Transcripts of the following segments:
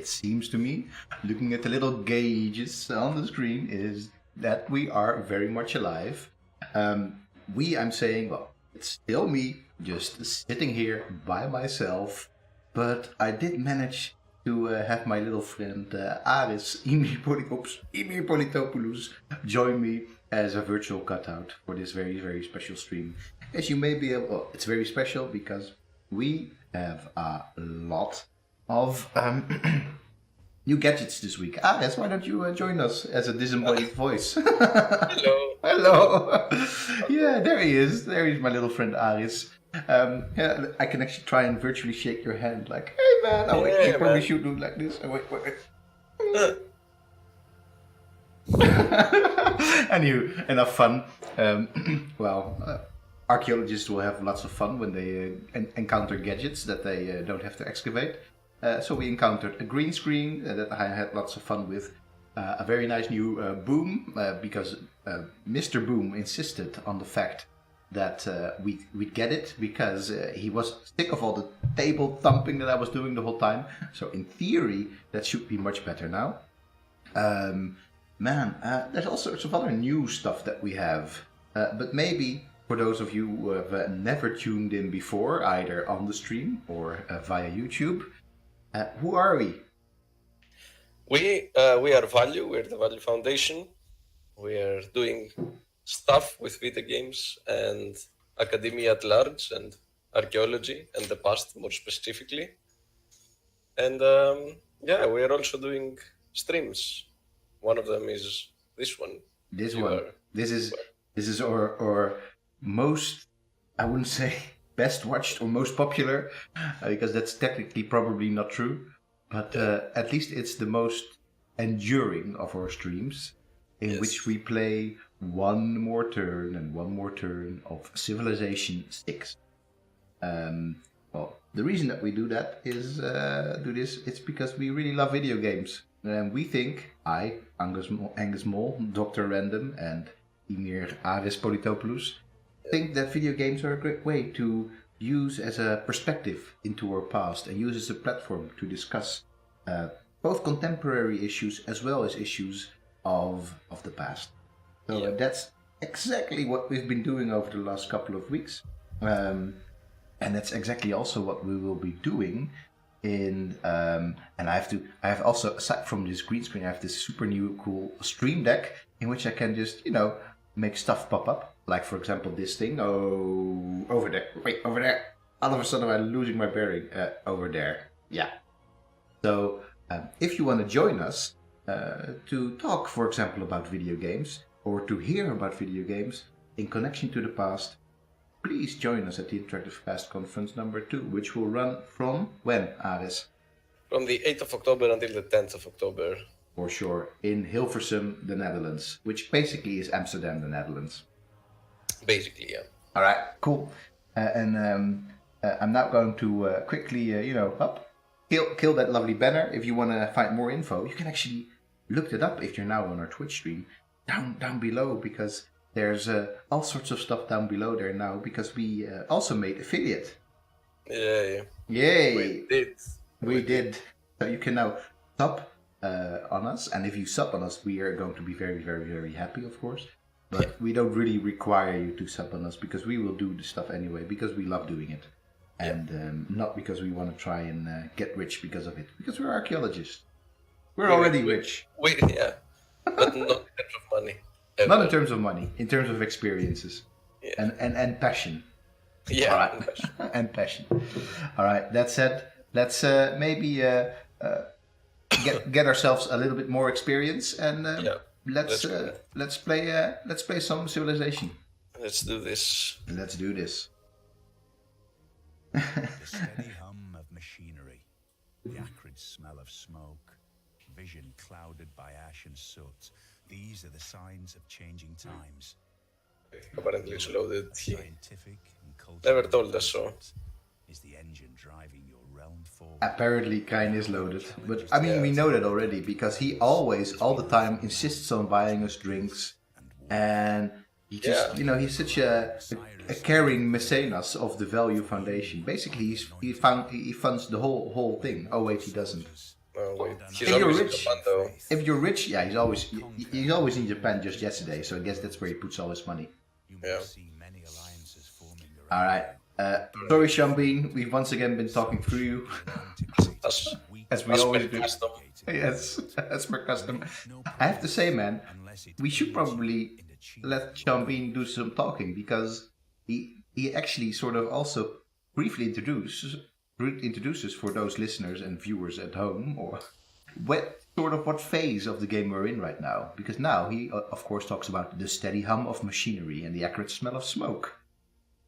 it seems to me, looking at the little gauges on the screen, is that we are very much alive. I'm saying, well, it's still me, just sitting here by myself, but I did manage to have my little friend Aris, Ymir Politopoulos, join me as a virtual cutout for this very, very special stream. As you may be able, well, it's very special because we have a lot of new gadgets this week. Aris, why don't you join us as a disembodied voice? Hello. Hello. Yeah, there he is. There is my little friend Aris. Yeah, I can actually try and virtually shake your hand, like, hey man. Oh wait, you probably should do like this. Oh wait. Anyway, enough fun. Archaeologists will have lots of fun when they encounter gadgets that they don't have to excavate. So we encountered a green screen that I had lots of fun with. A very nice new boom, because Mr. Boom insisted on the fact that we'd get it, because he was sick of all the table thumping that I was doing the whole time. So in theory, that should be much better now. There's all sorts of other new stuff that we have. But maybe for those of you who have never tuned in before, either on the stream or via YouTube, who are we? We are Value. We're the Value Foundation. We are doing stuff with video games and academia at large, and archaeology and the past more specifically. And we are also doing streams. One of them is this one. This is our most, I wouldn't say best watched or most popular, because that's technically probably not true. But at least it's the most enduring of our streams, in which we play one more turn and one more turn of Civilization 6. The reason that we do that is it's because we really love video games. And we think, Angus Mol, Dr. Random, and Ymir Aris Politopoulos, think that video games are a great way to use as a perspective into our past and use as a platform to discuss both contemporary issues as well as issues of the past. So that's exactly what we've been doing over the last couple of weeks. And that's exactly also what we will be doing in and I have also, aside from this green screen, I have this super new cool stream deck in which I can just, make stuff pop up. Like, for example, this thing. Oh, over there. Wait, over there. All of a sudden I'm losing my bearing. Over there. Yeah. So if you want to join us to talk, for example, about video games, or to hear about video games in connection to the past, please join us at the Interactive Past Conference number 2, which will run from when, Aris? From the 8th of October until the 10th of October. For sure, in Hilversum, the Netherlands, which basically is Amsterdam, the Netherlands. Basically, yeah. All right, cool. I'm now going to quickly, kill that lovely banner. If you want to find more info, you can actually look it up if you're now on our Twitch stream down below, because there's all sorts of stuff down below there now, because we also made affiliate. Yay. We did. So you can now sub on us, and if you sub on us, we are going to be very, very, very happy, of course. But we don't really require you to sub on us, because we will do the stuff anyway, because we love doing it. And not because we want to try and get rich because of it, because we're archaeologists. We're already rich. But not in terms of money. Ever. Not in terms of money, in terms of experiences and passion. Yeah, all right. And passion. All right. That said, let's maybe get ourselves a little bit more experience, and let's play some Civilization. Let's do this. The steady hum of machinery, the acrid smell of smoke, vision clouded by ash and soot. These are the signs of changing times. Apparently it's loaded. He Scientific and cultural never told us so. Is the engine driving your realm forward? Apparently Kain is loaded. But I mean, we know that already, because he always, all the time, insists on buying us drinks. And he just, he's such a caring mecenas of the Value Foundation. Basically, he funds the whole thing. Oh wait, he doesn't. Oh, wait. He's If you're always in rich, Japan, though. if you're rich, yeah, he's always in Japan. Just yesterday, so I guess that's where he puts all his money. You Yeah. may see many alliances forming All around right. Sorry, Shambin, we've once again been talking through you, As, as we as always per do. custom. Yes, as per custom. I have to say, man, we should probably let Shambin do some talking because he actually sort of also briefly introduces for those listeners and viewers at home or what phase of the game we're in right now. Because now he of course talks about the steady hum of machinery and the acrid smell of smoke.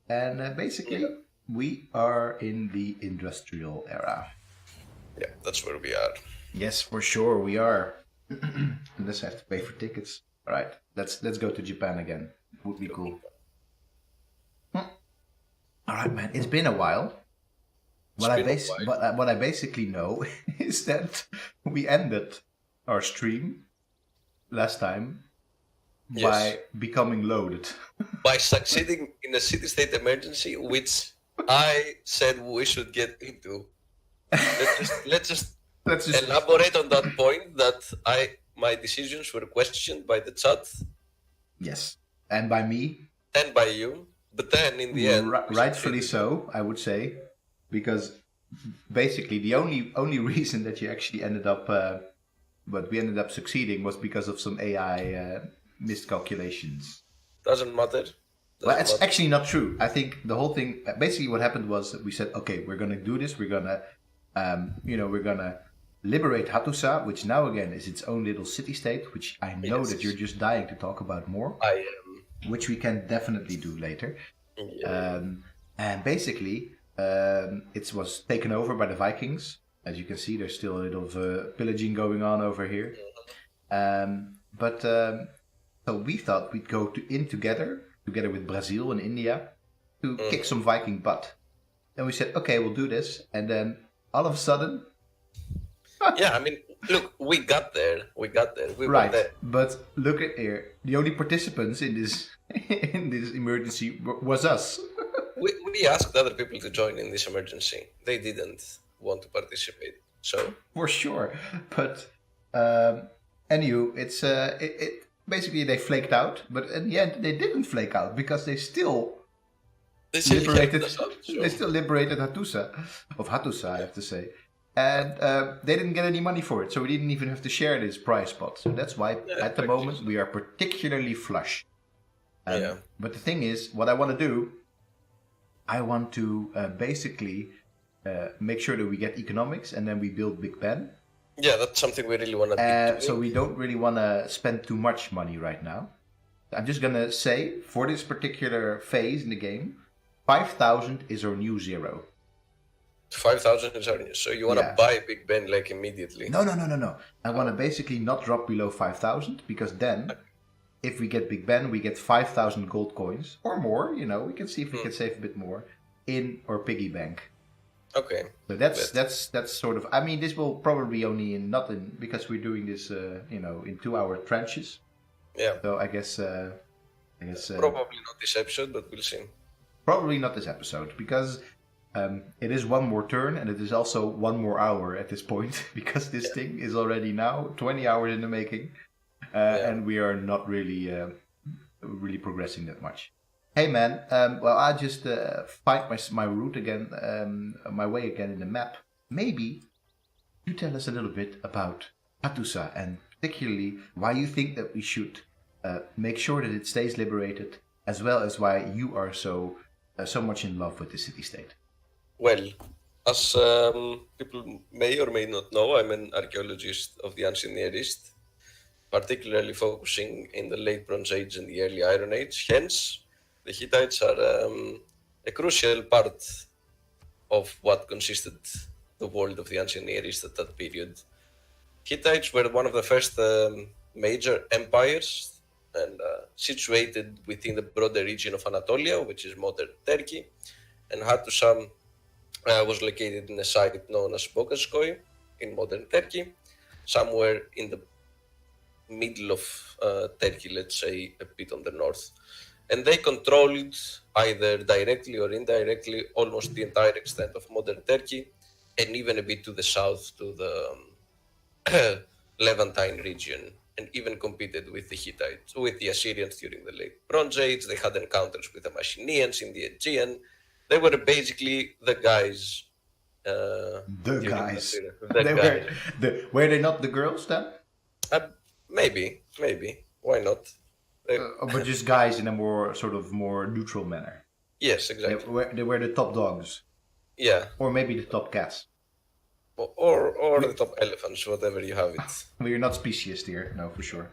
And basically, we are in the industrial era. Yeah, that's where we are. Yes, for sure we are. Unless I have to pay for tickets. All right, let's go to Japan again. Would be cool. All right, man. It's been a while. What I basically know is that we ended our stream last time by becoming loaded. By succeeding in a city-state emergency, which I said we should get into. Let's just elaborate on that point that my decisions were questioned by the chat. Yes, and by me. And by you. But then in the end... rightfully so, I would say. Because basically the only reason that you actually ended up... but we ended up succeeding was because of some AI miscalculations. Doesn't matter. Well, it's actually not true. I think the whole thing... Basically what happened was that we said, okay, we're going to do this. We're going to... we're gonna liberate Hattusa, which now again is its own little city-state, which I know that you're just dying to talk about more. I am. Which we can definitely do later. Yeah. And basically, it was taken over by the Vikings. As you can see, there's still a little pillaging going on over here. So we thought we'd go together with Brazil and India, to kick some Viking butt. And we said, okay, we'll do this. And then all of a sudden... Yeah, I mean, look, we got there. We right, were there. But look at here. The only participants in this emergency was us. we asked other people to join in this emergency. They didn't want to participate. So for sure. But anywho, it's basically they flaked out. But in the end, they didn't flake out because they still liberated. They still liberated Hattusa, I have to say. And they didn't get any money for it, so we didn't even have to share this prize pot. So that's why, at the moment, we are particularly flush. But the thing is, what I want to do, I want to basically make sure that we get economics, and then we build Big Ben. Yeah, that's something we really want to do. So we don't really want to spend too much money right now. I'm just going to say, for this particular phase in the game, 5,000 is our new zero. 5,000 is our new. So you want to buy Big Ben like immediately? No. I want to basically not drop below 5,000 because then, if we get Big Ben, we get 5,000 gold coins or more. We can see if we can save a bit more in our piggy bank. Okay. So that's sort of. I mean, this will probably only because we're doing this, in 2-hour tranches. Yeah. So I guess. Probably not this episode, but we'll see. Probably not this episode because. It is one more turn, and it is also one more hour at this point, because this thing is already now 20 hours in the making, and we are not really progressing that much. Hey man, I just find my route again, my way again in the map. Maybe you tell us a little bit about Hattusa, and particularly why you think that we should make sure that it stays liberated, as well as why you are so much in love with the city-state. Well, as people may or may not know, I'm an archaeologist of the ancient Near East, particularly focusing in the late Bronze Age and the early Iron Age. Hence, the Hittites are a crucial part of what consisted the world of the ancient Near East at that period. Hittites were one of the first major empires and situated within the broader region of Anatolia, which is modern Turkey, and Hattusa was located in a site known as Bogaskoy in modern Turkey, somewhere in the middle of Turkey, let's say a bit on the north. And they controlled, either directly or indirectly, almost the entire extent of modern Turkey, and even a bit to the south, to the Levantine region, and even competed with the Hittites, with the Assyrians during the late Bronze Age. They had encounters with the Mycenaeans in the Aegean. They were basically the guys. The during guys. period. The They guys. were they not the girls then? Maybe. Why not? But just guys in a more sort of more neutral manner. Yes, exactly. They were the top dogs, Yeah, or maybe the top cats. or the top elephants, whatever you have it. We're not speciest here, no, for sure.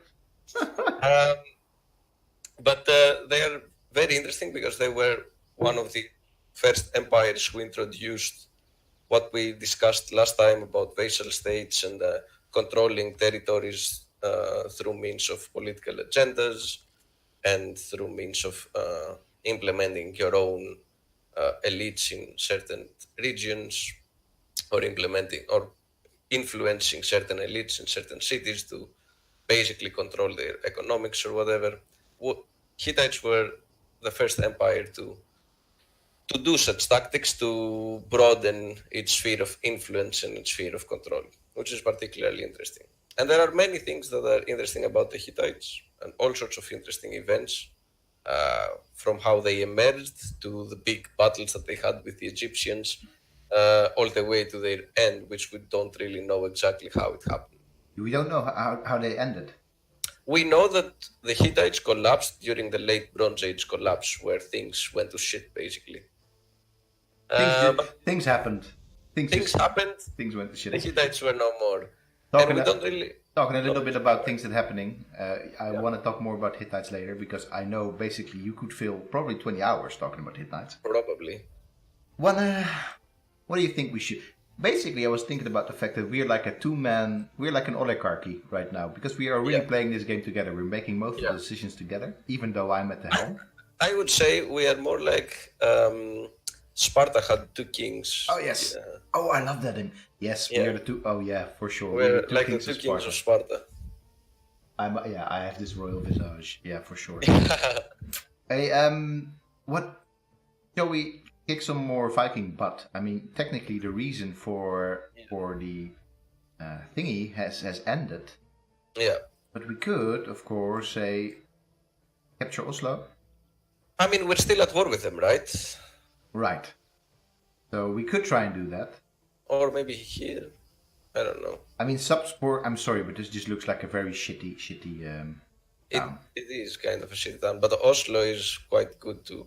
But they are very interesting because they were one of the first empires who introduced what we discussed last time about vassal states and controlling territories through means of political agendas and through means of implementing your own elites in certain regions, or implementing or influencing certain elites in certain cities to basically control their economics or whatever. Hittites were the first empire to do such tactics to broaden its sphere of influence and its sphere of control, which is particularly interesting. And there are many things that are interesting about the Hittites and all sorts of interesting events, from how they emerged to the big battles that they had with the Egyptians, all the way to their end, which we don't really know exactly how it happened. We don't know how they ended. We know that the Hittites collapsed during the late Bronze Age collapse, where things went to shit, basically. Things happened. Things happened. Things went to shit. The Hittites were no more. Talking Talking a little bit about things that happening. I want to talk more about Hittites later because I know basically you could fill probably 20 hours talking about Hittites. Probably. What do you think we should? Basically, I was thinking about the fact that we're like we're like an oligarchy right now because we are really playing this game together. We're making most of the decisions together, even though I'm at the helm. I would say we are more like Sparta had two kings. Oh yes. Oh, I love that. Yes, we are the two. Oh yeah, for sure. We're like the two kings of Sparta. I have this royal visage. Yeah, for sure. Hey, what? Shall we kick some more Viking butt? I mean, technically, the reason for the thingy has ended. Yeah. But we could, of course, say capture Oslo. I mean, we're still at war with them, right? Right. So we could try and do that. Or maybe here. I don't know. I mean, Subsport. I'm sorry, but this just looks like a very shitty town. It is kind of a shit town, but Oslo is quite good too.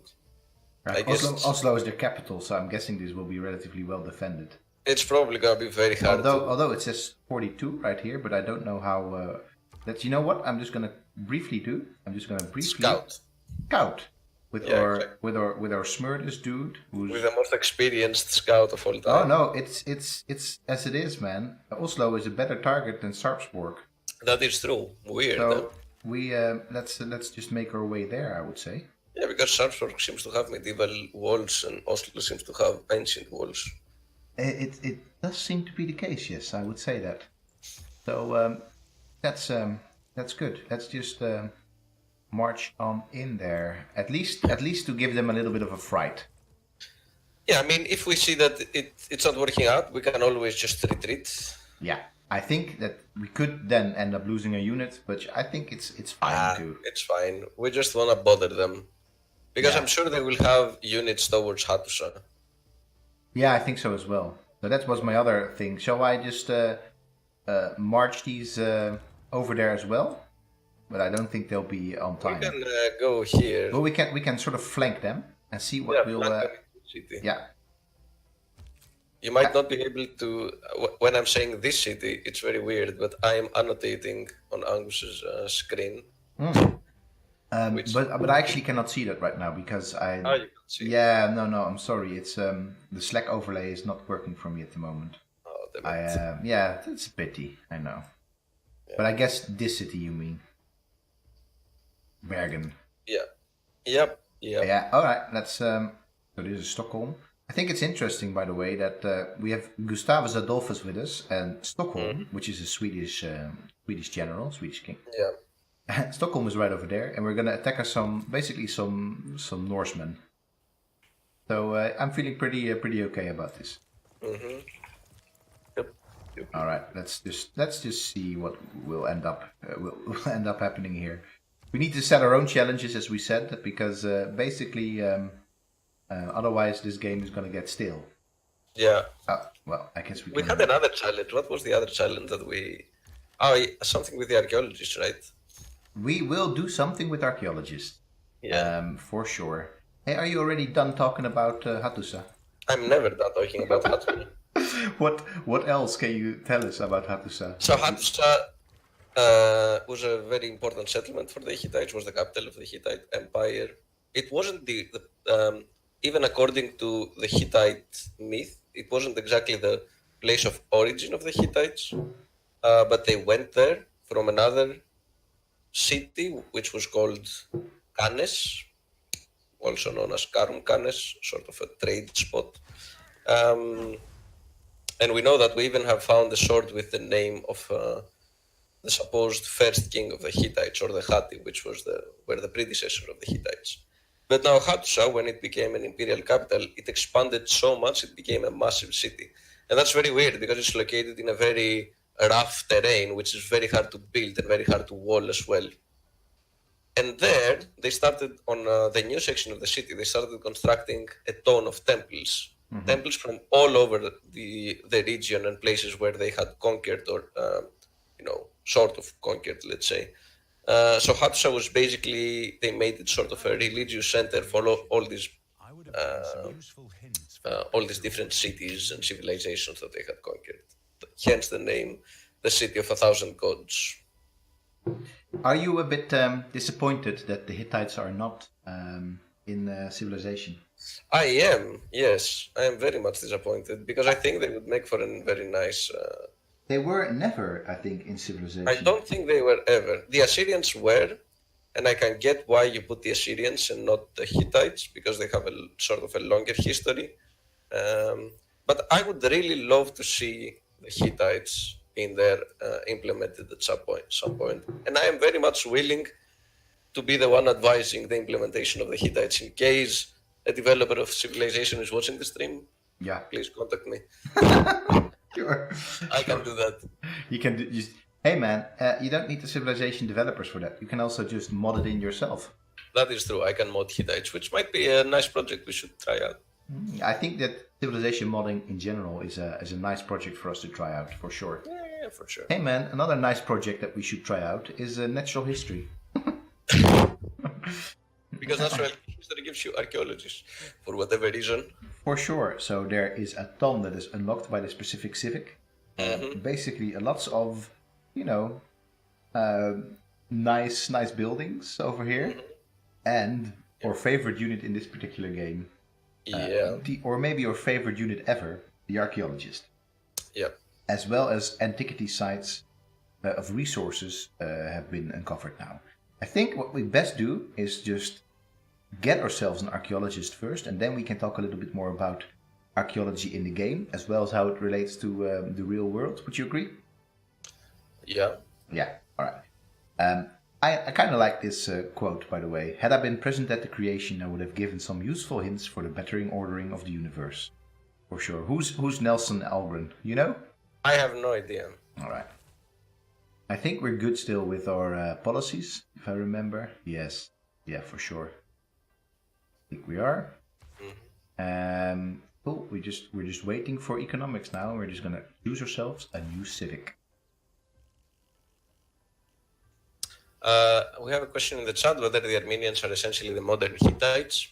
Right. Oslo is their capital, so I'm guessing this will be relatively well defended. It's probably gonna be very hard. Although it says 42 right here, but I don't know how. You know what? I'm just gonna briefly scout with our Smurdas dude, who's with the most experienced scout of all time. Oh no, it's as it is, man. Oslo is a better target than Sarpsborg. That is true. Weird. So we let's just make our way there, I would say. Yeah, because Sarpsborg seems to have medieval walls and Oslo seems to have ancient walls. It does seem to be the case, yes, I would say that. So that's good. Let's just march on in there. At least to give them a little bit of a fright. Yeah, I mean, if we see that it's not working out, we can always just retreat. Yeah, I think that we could then end up losing a unit, but I think it's fine too. It's fine. We just want to bother them. Because I'm sure they will have units towards Hattusa. Yeah, I think so as well. So that was my other thing. Shall I just march these over there as well? But I don't think they'll be on time. We can go here. Well, we can sort of flank them and see what we'll. Yeah. You might not be able to. When I'm saying this city, it's very weird, but I am annotating on Angus's screen. But I actually cannot see that right now because I. Oh, you can see. Yeah, no, I'm sorry. It's the Slack overlay is not working for me at the moment. Oh, yeah, it's a pity. I know. Yeah. But I guess this city you mean. Bergen. Yeah. Yep. Yeah. All right. Let's. So this is Stockholm. I think it's interesting, by the way, that we have Gustavus Adolphus with us and Stockholm, which is a Swedish general, Swedish king. Yeah. Stockholm is right over there, and we're gonna attack us some Norsemen. So I'm feeling pretty okay about this. Mm-hmm. Yep. All right, let's just see what will end up will end up happening here. We need to set our own challenges, as we said, because basically, otherwise this game is going to get stale. Yeah. Well, I guess We had another challenge. What was the other challenge that we? Oh, something with the archaeologists, right? We will do something with archaeologists. Yeah. For sure. Hey, are you already done talking about Hattusa? I'm never done talking about Hattusa. What else can you tell us about Hattusa? So Hattusa was a very important settlement for the Hittites. Was the capital of the Hittite Empire. It wasn't even according to the Hittite myth, it wasn't exactly the place of origin of the Hittites, but they went there from another city, which was called Cannes, also known as Karum Cannes, sort of a trade spot. And we know that we even have found a sword with the name of the supposed first king of the Hittites, or the Hatti, which were the predecessor of the Hittites. But now Hattusa, when it became an imperial capital, it expanded so much it became a massive city. And that's very weird because it's located in a very rough terrain, which is very hard to build and very hard to wall as well. And there, they started on the new section of the city, they started constructing a ton of temples. Mm-hmm. Temples from all over the region and places where they had conquered or, sort of conquered, let's say. So Hattusa was basically, they made it sort of a religious center for all these different cities and civilizations that they had conquered. Hence the name, the City of 1,000 Gods. Are you a bit disappointed that the Hittites are not in civilization? I am, yes. I am very much disappointed because I think they would make for a very nice... They were never, I think, in civilization. I don't think they were ever. The Assyrians were, and I can get why you put the Assyrians and not the Hittites, because they have a sort of a longer history. But I would really love to see the Hittites in there implemented at some point. And I am very much willing to be the one advising the implementation of the Hittites in case a developer of Civilization is watching the stream. Yeah. Please contact me. Sure. I can do that. You can just, hey man, you don't need the Civilization developers for that. You can also just mod it in yourself. That is true. I can mod Hittites, which might be a nice project we should try out. I think that Civilization modding in general is a nice project for us to try out, for sure. Yeah, for sure. Hey man, another nice project that we should try out is natural history. Because natural history gives you archaeologists, for whatever reason. For sure. So there is a ton that is unlocked by the specific civic. Basically, lots of, nice buildings over here. And our favorite unit in this particular game. Or maybe your favorite unit ever, the archaeologist. Yeah. As well as antiquity sites of resources have been uncovered now. I think what we best do is just get ourselves an archaeologist first, and then we can talk a little bit more about archaeology in the game, as well as how it relates to the real world. Would you agree? Yeah. Yeah, all right. I kind of like this quote, by the way. Had I been present at the creation, I would have given some useful hints for the bettering ordering of the universe. For sure. Who's Nelson Algren? You know? I have no idea. All right. I think we're good still with our policies, if I remember. Yes. Yeah, for sure. I think we are. Cool. We're just waiting for economics now. We're just gonna choose ourselves a new civic. We have a question in the chat whether the Armenians are essentially the modern Hittites.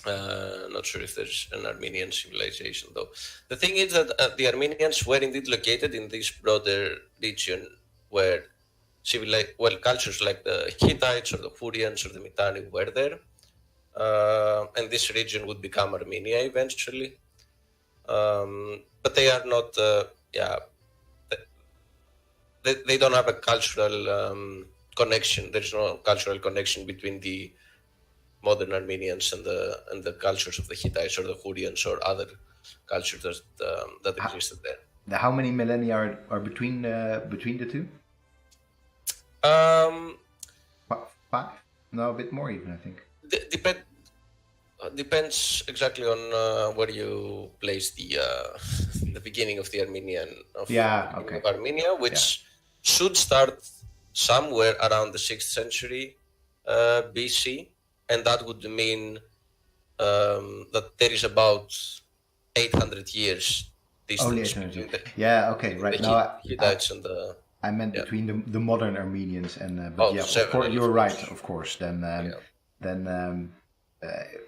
Not sure if there's an Armenian civilization though. The thing is that the Armenians were indeed located in this broader region where cultures like the Hittites or the Hurrians or the Mitanni were there. And this region would become Armenia eventually. But they are not, they don't have a cultural connection. There's no cultural connection between the modern Armenians and the cultures of the Hittites or the Hurrians or other cultures that existed there. How many millennia are between the two? 5? No, a bit more even, I think. Depends exactly on where you place the beginning of the Yeah, beginning okay. of Armenia, which should start somewhere around the 6th century BC, and that would mean that there is about 800 years Only distance 800 years. between Yeah, okay. between the Right now, Hittites and the I meant yeah. between the modern Armenians and but Oh, yeah, of several, course you're of right. course. Of course, Yeah. then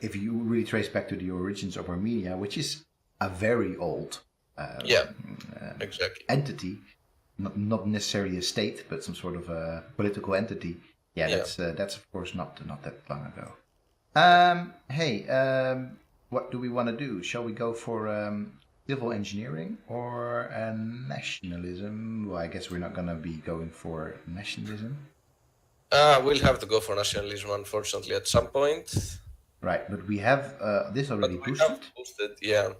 if you really trace back to the origins of Armenia, which is a very old Yeah, exactly. entity, not necessarily a state, but some sort of a political entity. Yeah, Yeah. that's of course not that long ago. Hey, what do we want to do? Shall we go for civil engineering or nationalism? Well, I guess we're not gonna be going for nationalism, We'll have to go for nationalism, unfortunately, at some point. right? But we have this But already we boosted. have boosted, yeah.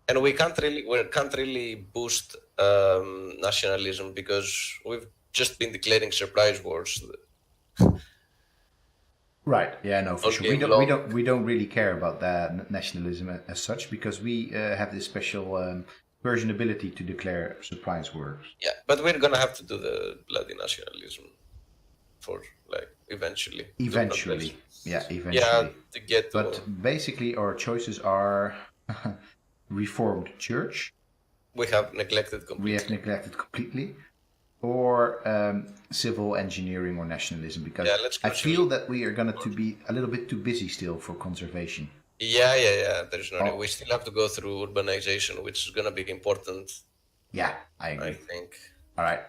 And we can't really boost nationalism because we've just been declaring surprise wars. Right. Yeah. No, for All sure. game long. We don't really care about that nationalism as such because we have this special version ability to declare surprise wars. Yeah, but we're gonna have to do the bloody nationalism for like eventually. Eventually. Yeah. Eventually. Yeah, to get. But basically, our choices are Reformed Church. We have neglected completely. We have neglected completely, or civil engineering or nationalism, because I feel that we are going to be a little bit too busy still for conservation. Yeah. There's no. We still have to go through urbanization, which is going to be important. Yeah, I agree. I think. All right.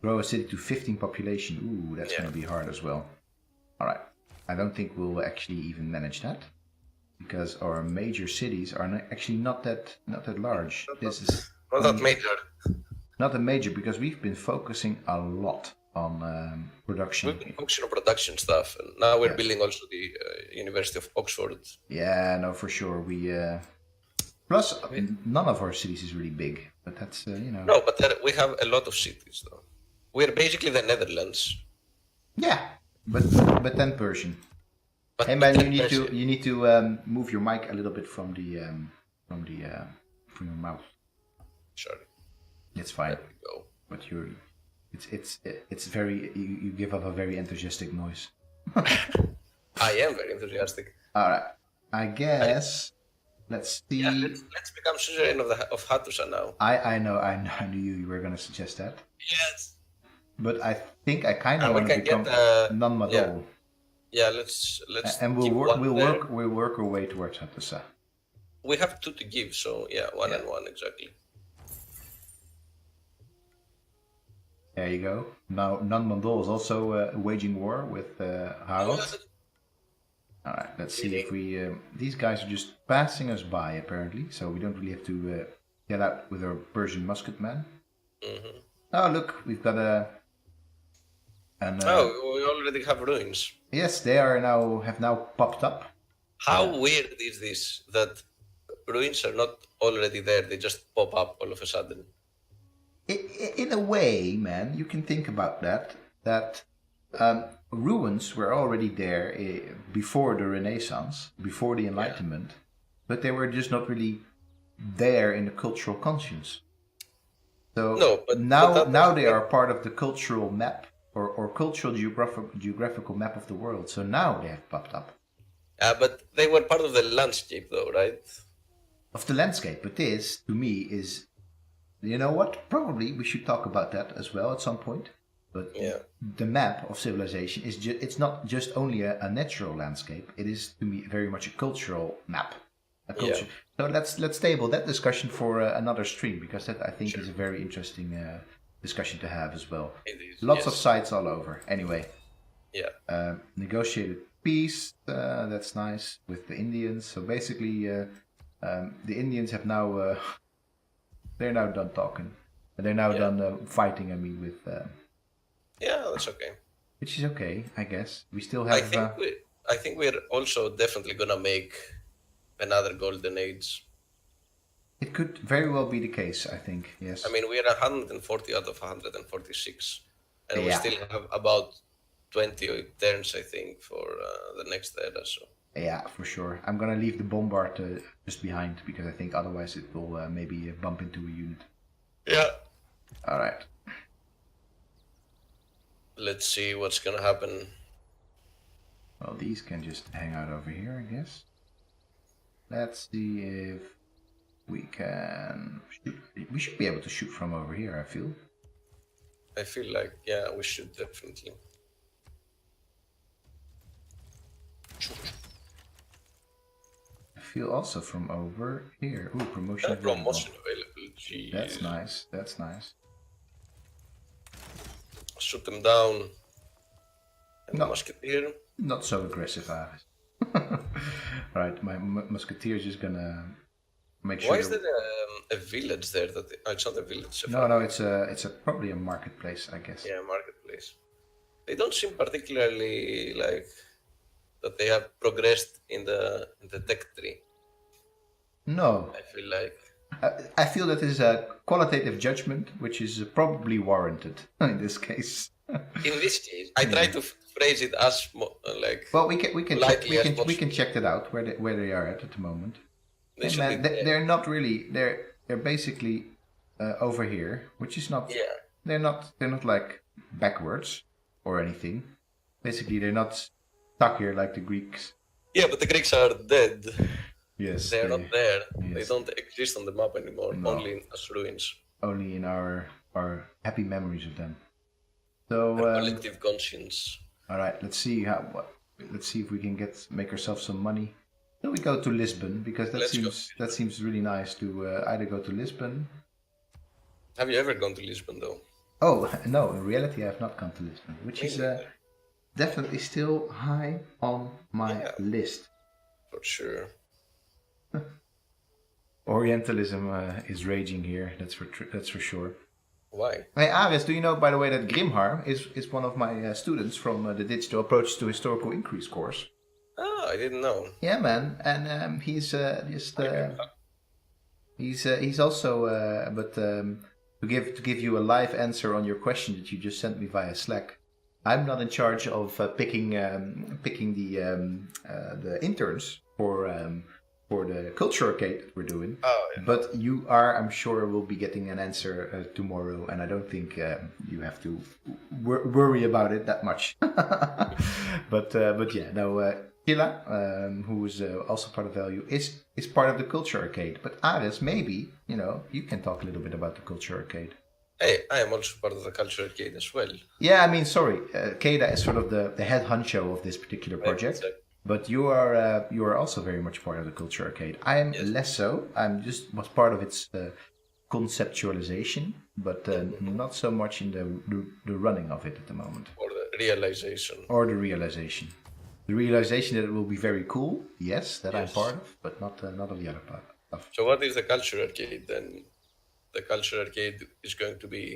Grow a city to 15 population. Ooh, that's going to be hard as well. All right. I don't think we'll actually even manage that, because our major cities are actually not that large. This is not that major. Not a major, because we've been focusing a lot on production. We've been focusing on production stuff, and now we're building also the University of Oxford. Yeah, no, for sure. We plus none of our cities is really big, but that's No, but we have a lot of cities though. We're basically the Netherlands. Yeah, but then Persian. But hey man, you need to move your mic a little bit from your mouth. Sorry. It's fine. There we go. But it's very you give off a very enthusiastic noise. I am very enthusiastic. All right, I guess let's see. Yeah, let's become suzerain of Hattusa now. I know I knew you were going to suggest that. Yes. But I think I kind of want to become non-Madol. Yeah, let's and we'll work our way towards Hattusa. We have 2 to give, so yeah, one and one exactly. There you go. Now non-Mandol is also waging war with Harald. All right, let's see if we. These guys are just passing us by apparently, so we don't really have to get out with our Persian musketmen. Mm-hmm. Oh look, we've got we already have ruins. Yes, they have now popped up. How weird is this that ruins are not already there? They just pop up all of a sudden. In a way, man, you can think about that ruins were already there before the Renaissance, before the Enlightenment, but they were just not really there in the cultural conscience. So now they are part of the cultural map or cultural geographical map of the world. So now they have popped up. But they were part of the landscape though, right? Of the landscape, but this, to me, is... You know what? Probably we should talk about that as well at some point. But the map of civilization is it's not just only a natural landscape. It is, to me, very much a cultural map. A culture. So let's table that discussion for another stream, because that I think is a very interesting discussion to have as well. It is, Lots of sites all over. Anyway. Yeah. Negotiated peace. That's nice with the Indians. So basically, the Indians have now. They're now done talking. They're now done fighting. I mean, with. Yeah, that's okay. Which is okay, I guess. We still have. I think we're also definitely gonna make another golden age. It could very well be the case. I think. Yes. I mean, we're 140 out of 146, and we still have about 20 turns, I think, for the next era. So Yeah, for sure. I'm gonna leave the bombard just behind because I think otherwise it will maybe bump into a unit. yeah, All right. let's see what's gonna happen. Well, these can just hang out over here, I guess. Let's see if we can shoot. We should be able to shoot from over here, I feel. I feel like, yeah, we should definitely. I feel also from over here. Ooh, promotion available. Promotion available. Jeez. That's nice. That's nice. Shoot them down. And No. musketeer. Not so aggressive, Aris. Right, my musketeer is just gonna make sure. Why is there a village there? It's not a village. No, it's probably a marketplace, I guess. Yeah, marketplace. They don't seem particularly like that they have progressed in the tech tree. No, I feel like. I feel that is a qualitative judgment, which is probably warranted in this case. In this case, I try to phrase it as like. Well, we can lightly as we possible. can check that out where they are at the moment. They Hey, should man, be they're not really. They're basically over here, which is not. Yeah. They're not like backwards or anything. Basically, they're not stuck here like the Greeks. Yeah, but the Greeks are dead. Yes, They're not there. yes. They don't exist on the map anymore. No. Only as ruins. Only in our happy memories of them. So Their collective conscience. all right, let's see if we can make ourselves some money. Then we go to Lisbon because that seems really nice to either go to Lisbon. Have you ever gone to Lisbon though? Oh no, in reality I have not gone to Lisbon, which Me is neither. definitely still high on my Yeah. list. For sure. Orientalism is raging here. That's for sure. Why? Hey Aris, do you know by the way that Grimhar is one of my students from the Digital Approach to Historical Increase course? Ah, I didn't know. Yeah, man, and he's just he's also to give you a live answer on your question that you just sent me via Slack. I'm not in charge of picking the interns for the culture arcade that we're doing. Oh, yeah. But you are, I'm sure, will be getting an answer tomorrow, and I don't think you have to worry about it that much. but yeah, no. Killa, who is also part of Value, is part of the Culture Arcade. But Aris, maybe, you can talk a little bit about the Culture Arcade. Hey, I am also part of the Culture Arcade as well. Yeah, I mean, sorry, Keda is sort of the head honcho of this particular project. Exactly. But you are also very much part of the Culture Arcade. I am less so. I'm just was part of its conceptualization, but not so much in the running of it at the moment. Or the realization. The realization that it will be very cool, yes, that I'm Yes. part of, but not of the other part. So what is the Culture Arcade then? The Culture Arcade is going to be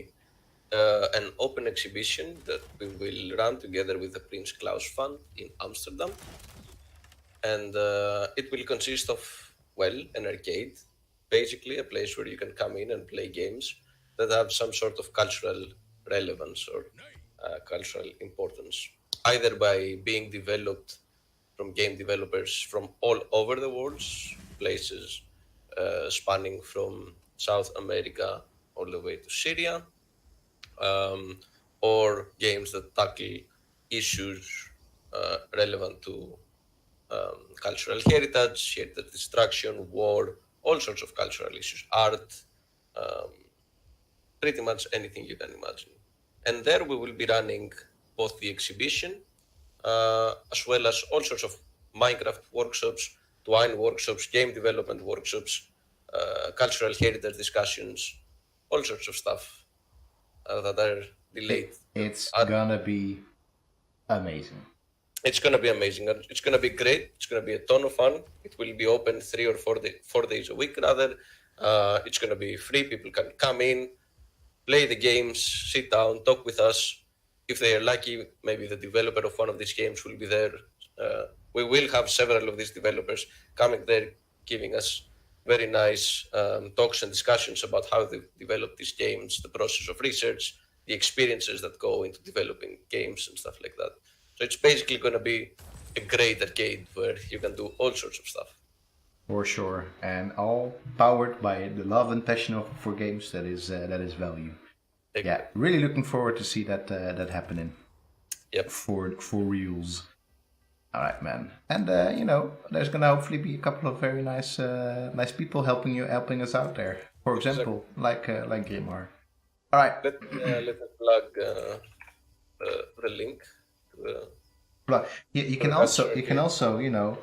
an open exhibition that we will run together with the Prince Claus Fund in Amsterdam. And it will consist of, an arcade, basically a place where you can come in and play games that have some sort of cultural relevance or cultural importance, either by being developed from game developers from all over the world, places spanning from South America all the way to Syria, or games that tackle issues relevant to cultural heritage destruction, war, all sorts of cultural issues, art, pretty much anything you can imagine. And there we will be running both the exhibition as well as all sorts of Minecraft workshops, Twine workshops, game development workshops, cultural heritage discussions, all sorts of stuff that are delayed. It's gonna be amazing. It's going to be amazing. It's going to be great. It's going to be a ton of fun. It will be open 3 or 4 days a week, rather. It's going to be free. People can come in, play the games, sit down, talk with us. If they are lucky, maybe the developer of one of these games will be there. We will have several of these developers coming there, giving us very nice talks and discussions about how they develop these games, the process of research, the experiences that go into developing games and stuff like that. So it's basically going to be a great arcade where you can do all sorts of stuff. For sure, and all powered by the love and passion for games that is value. Exactly. Yeah, really looking forward to see that happening. Yep. For reals. All right, man. And there's gonna hopefully be a couple of very nice people helping us out there. For example, like Ymir. All right. Let me plug the link. You can also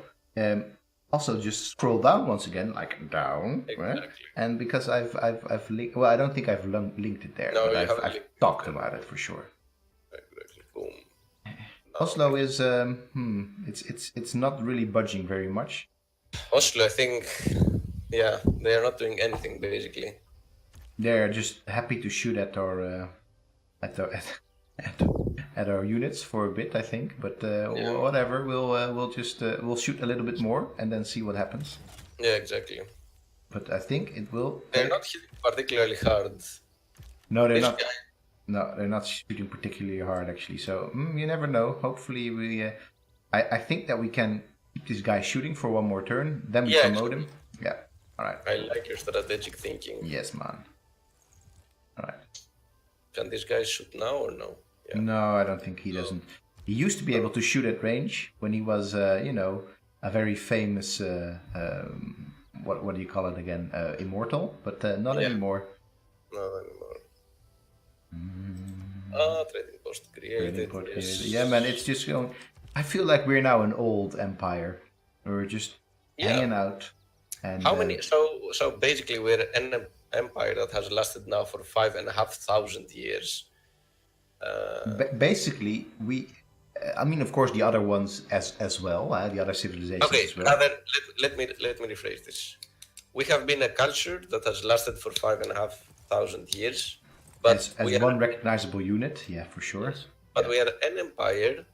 also just scroll down once again, like down, exactly. Right? And because I've linked, well, I don't think I've linked it there, no, but I've talked about it for sure. Exactly. Boom. Oslo is it's not really budging very much. Oslo, I think, yeah, they are not doing anything basically. They're just happy to shoot at our at our units for a bit, I think. But whatever, we'll just we'll shoot a little bit more and then see what happens. Yeah, exactly. But I think it will. They're not hitting particularly hard. No, they're not. No, they're not shooting particularly hard actually. So you never know. Hopefully we. I think that we can keep this guy shooting for one more turn. Then we promote him. Yeah. All right. I like your strategic thinking. Yes, man. All right. Can this guy shoot now or no? Yeah. No, I don't think he doesn't. He used to be able to shoot at range when he was, a very famous, what do you call it again? Immortal, but not anymore. Not anymore. Trading post created. Yeah, man, it's just going. I feel like we're now an old empire. We're just hanging out. And how many? So basically, we're an empire that has lasted now for 5,500 years. Basically, I mean, of course, the other ones as well, the other civilizations as well. Let me rephrase this. We have been a culture that has lasted for 5,500 years, but as one recognizable unit, yeah, for sure. Yes. But we are an empire.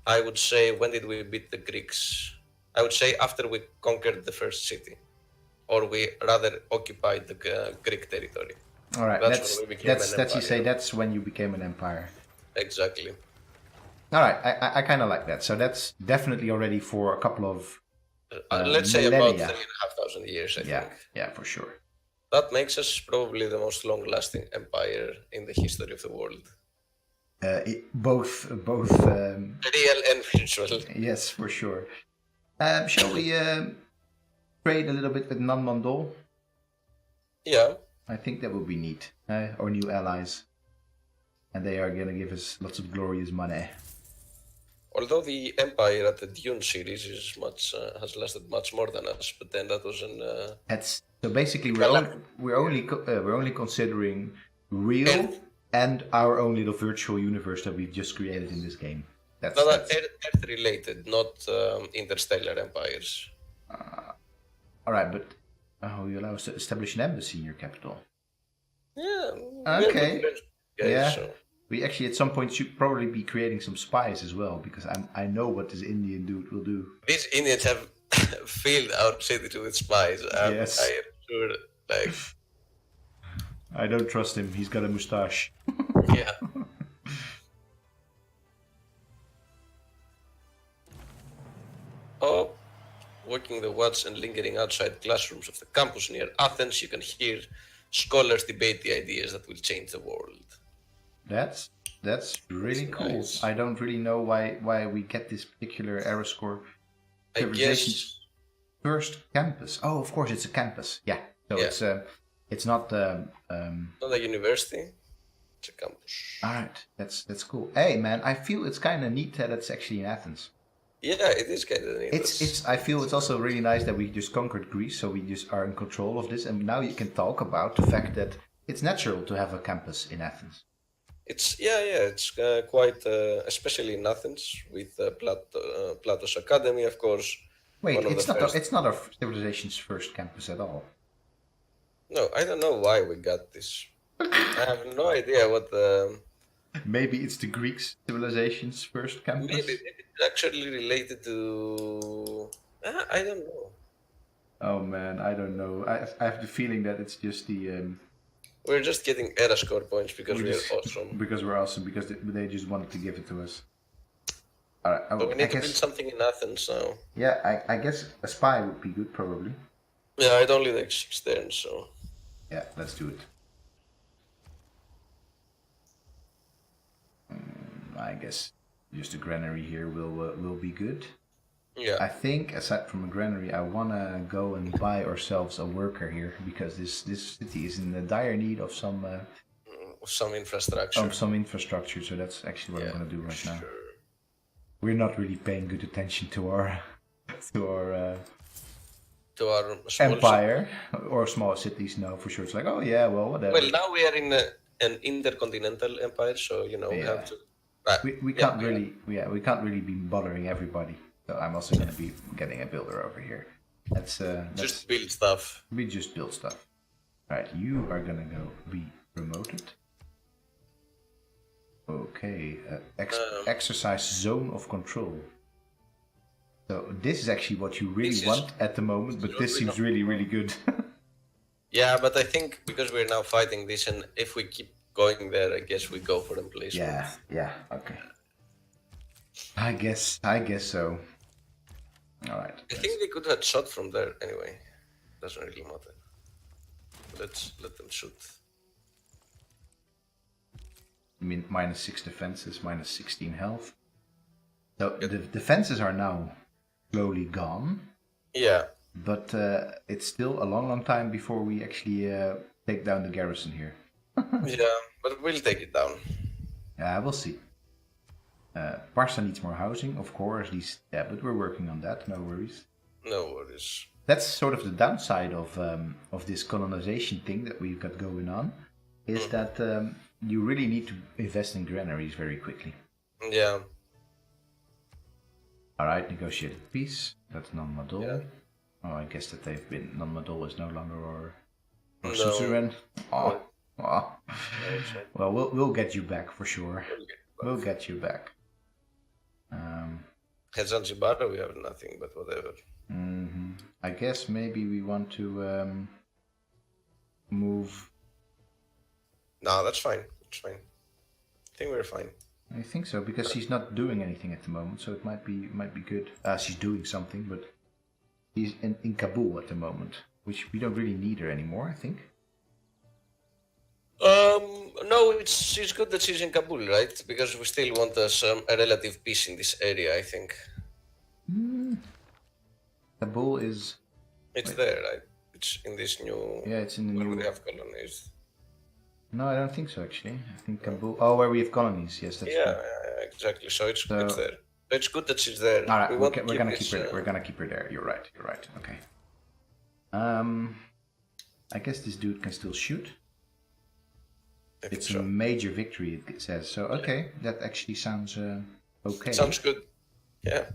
I would say, when did we beat the Greeks? I would say after we conquered the first city, or we rather occupied the Greek territory. All right, that's when you became an empire. Exactly. All right, I kind of like that. So that's definitely already for a couple of let's say about 3,500 years. I think. Yeah, for sure. That makes us probably the most long-lasting empire in the history of the world. Both real and virtual. Yes, for sure. Shall we trade a little bit with Nanmandol? Yeah. I think that would be neat. Our new allies. And they are going to give us lots of glorious money. Although the Empire at the Dune series is has lasted much more than us, but then that was so basically we're only considering real and our own little virtual universe that we've just created in this game. That's Earth related, not interstellar empires. All right, but you allow us to establish an embassy in your capital. Yeah. Okay. Yeah. So. We actually at some point should probably be creating some spies as well, because I know what this Indian dude will do. These Indians have filled our city with spies. Yes. I am sure, like... I don't trust him. He's got a moustache. Yeah. Oh, walking the woods and lingering outside classrooms of the campus near Athens, you can hear scholars debate the ideas that will change the world. That's really cool. Nice. I don't really know why we get this particular error score. Civilization's first campus. Oh, of course, it's a campus. Yeah. So it's not not a university. It's a campus. All right, that's cool. Hey, man, I feel it's kind of neat that it's actually in Athens. Yeah, it is kind of neat. I feel it's also really nice that we just conquered Greece, so we just are in control of this, and now you can talk about the fact that it's natural to have a campus in Athens. It's quite especially in Athens with Plato's Academy, of course. Wait, it's not our civilization's first campus at all. No, I don't know why we got this. I have no idea what the... Maybe it's the Greek civilization's first campus? Maybe it's actually related to... I don't know. Oh man, I don't know. I have the feeling that it's just We're just getting era score points because we're awesome. Because we're awesome, because they just wanted to give it to us. Alright, But we need to build something in Athens now. Yeah, I guess a spy would be good, probably. Yeah, it only takes 6 turns, so... Yeah, let's do it. I guess just a granary here will be good. Yeah. I think, aside from a granary, I want to go and buy ourselves a worker here, because this city is in the dire need of some infrastructure. So that's actually what I'm going to do right now. Sure. We're not really paying good attention to our small empire or small cities. No, for sure. It's like, oh yeah, well, whatever. Well, now we are in an intercontinental empire, so we have to. We can't really be bothering everybody. So I'm also going to be getting a builder over here. Let's just build stuff. We just build stuff. All right, you are going to go be promoted. Okay, exercise zone of control. So this is actually what you really want at the moment, but this seems really good. Yeah, but I think because we're now fighting this, and if we keep going there, I guess we go for emplacement. Yeah, okay. I guess so. All right. I think they could have shot from there anyway. Doesn't really matter. Let's let them shoot. I mean, -6 defenses, -16 health. So the defenses are now slowly gone. Yeah. But it's still a long time before we actually take down the garrison here. Yeah, but we'll take it down. Yeah, we'll see. Barca needs more housing, of course. But we're working on that. No worries. No worries. That's sort of the downside of this colonization thing that we've got going on, is that you really need to invest in granaries very quickly. Yeah. All right, negotiated peace. That's non-Madol. Yeah. Oh, I guess that they've been non-Madol is no longer our No. suzerain. Oh. Well, we'll get you back for sure. We'll get you back. At Zanzibar, we have nothing, but whatever. I guess maybe we want to move. No, that's fine. It's fine. I think we're fine. I think so, because she's not doing anything at the moment, so it might be good. She's doing something, but she's in Kabul at the moment, which we don't really need her anymore, I think. No, it's good that she's in Kabul, right? Because we still want a relative peace in this area, I think. Kabul is... It's there, right? It's in this new... Yeah, it's in the where new... we have colonies. No, I don't think so, actually. I think Kabul... Oh, where we have colonies, yes, that's true. Yeah, exactly. So it's there. It's good that she's there. All right, we're gonna keep her. We're gonna keep her there. You're right. Okay. I guess this dude can still shoot. It's a major victory, it says. So okay, that actually sounds okay. Sounds good. Yeah.